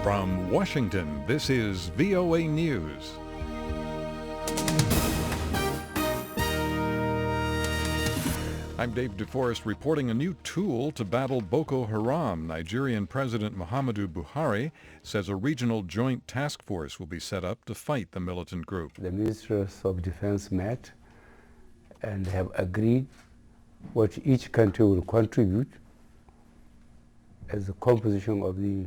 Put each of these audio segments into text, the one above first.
From Washington, this is VOA News. I'm David Forrest reporting a new tool to battle Boko Haram. Nigerian President Muhammadu Buhari says a regional joint task force will be set up to fight the militant group. The ministers of defense met and have agreed what each country will contribute as the composition of the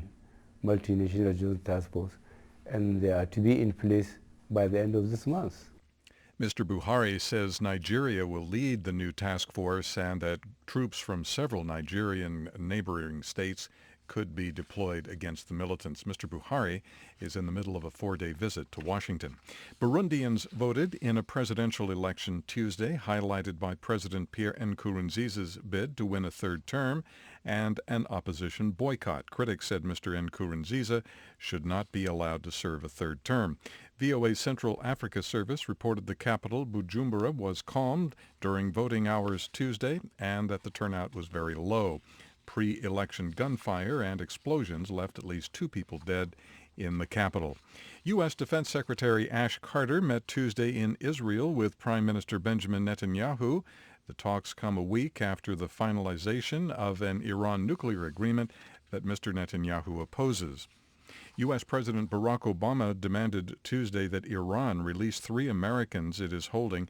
multinational joint task force, and they are to be in place by the end of this month. Mr. Buhari says Nigeria will lead the new task force and that troops from several Nigerian neighboring states could be deployed against the militants. Mr. Buhari is in the middle of a 4-day visit to Washington. Burundians voted in a presidential election Tuesday, highlighted by President Pierre Nkurunziza's bid to win a third term and an opposition boycott. Critics said Mr. Nkurunziza should not be allowed to serve a third term. VOA's Central Africa Service reported the capital, Bujumbura, was calmed during voting hours Tuesday and that the turnout was very low. Pre-election gunfire and explosions left at least 2 people dead in the capital. U.S. Defense Secretary Ash Carter met Tuesday in Israel with Prime Minister Benjamin Netanyahu. The talks come a week after the finalization of an Iran nuclear agreement that Mr. Netanyahu opposes. U.S. President Barack Obama demanded Tuesday that Iran release 3 Americans it is holding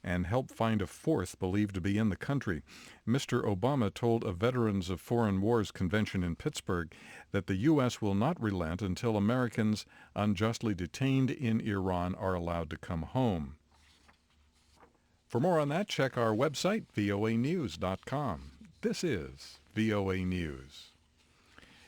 and help find a 4th believed to be in the country. Mr. Obama told a Veterans of Foreign Wars convention in Pittsburgh that the U.S. will not relent until Americans unjustly detained in Iran are allowed to come home. For more on that, check our website, voanews.com. This is VOA News.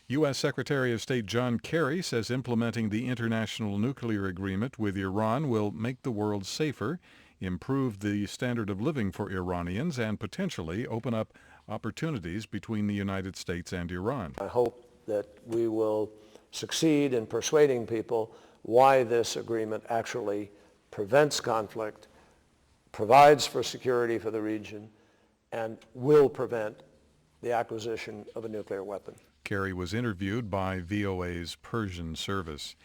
U.S. Secretary of State John Kerry says implementing the international nuclear agreement with Iran will make the world safer, improve the standard of living for Iranians, and potentially open up opportunities between the United States and Iran. I hope that we will succeed in persuading people why this agreement actually prevents conflict, provides for security for the region, and will prevent the acquisition of a nuclear weapon. Kerry was interviewed by VOA's Persian service.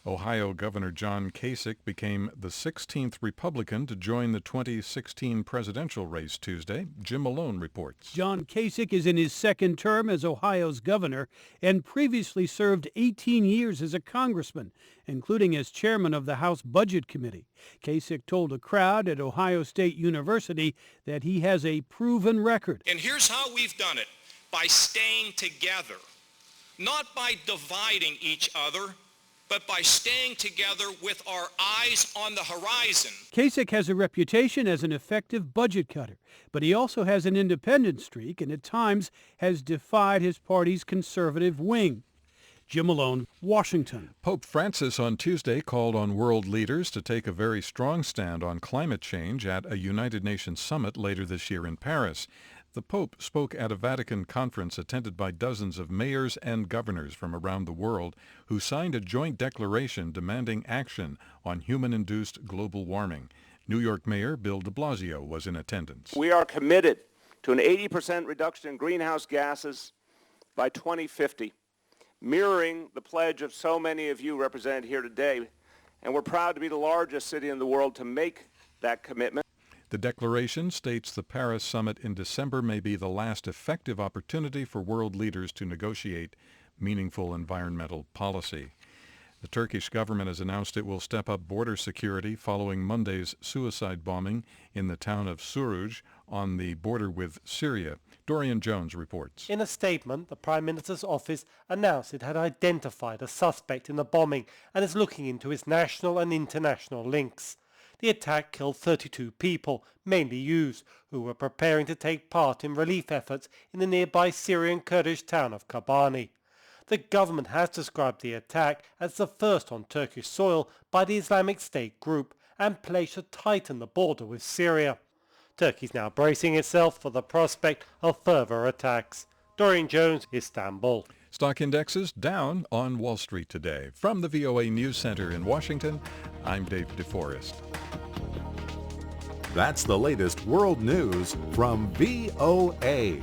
Ohio Governor John Kasich became the 16th Republican to join the 2016 presidential race Tuesday. Jim Malone reports. John Kasich is in his second term as Ohio's governor and previously served 18 years as a congressman, including as chairman of the House Budget Committee. Kasich told a crowd at Ohio State University that he has a proven record. And here's how we've done it: by staying together, not by dividing each other, but by staying together with our eyes on the horizon. Kasich has a reputation as an effective budget cutter, but he also has an independent streak and at times has defied his party's conservative wing. Jim Malone, Washington. Pope Francis on Tuesday called on world leaders to take a very strong stand on climate change at a United Nations summit later this year in Paris. The Pope spoke at a Vatican conference attended by dozens of mayors and governors from around the world who signed a joint declaration demanding action on human-induced global warming. New York Mayor Bill de Blasio was in attendance. We are committed to an 80% reduction in greenhouse gases by 2050, mirroring the pledge of so many of you represented here today, and we're proud to be the largest city in the world to make that commitment. The declaration states the Paris summit in December may be the last effective opportunity for world leaders to negotiate meaningful environmental policy. The Turkish government has announced it will step up border security following Monday's suicide bombing in the town of Suruj on the border with Syria. Dorian Jones reports. In a statement, the Prime Minister's office announced it had identified a suspect in the bombing and is looking into his national and international links. The attack killed 32 people, mainly youths, who were preparing to take part in relief efforts in the nearby Syrian Kurdish town of Kobani. The government has described the attack as the first on Turkish soil by the Islamic State group and pledged to tighten the border with Syria. Turkey is now bracing itself for the prospect of further attacks. Dorian Jones, Istanbul. Stock indexes down on Wall Street today. From the VOA News Center in Washington, I'm David Forrest. That's the latest world news from VOA.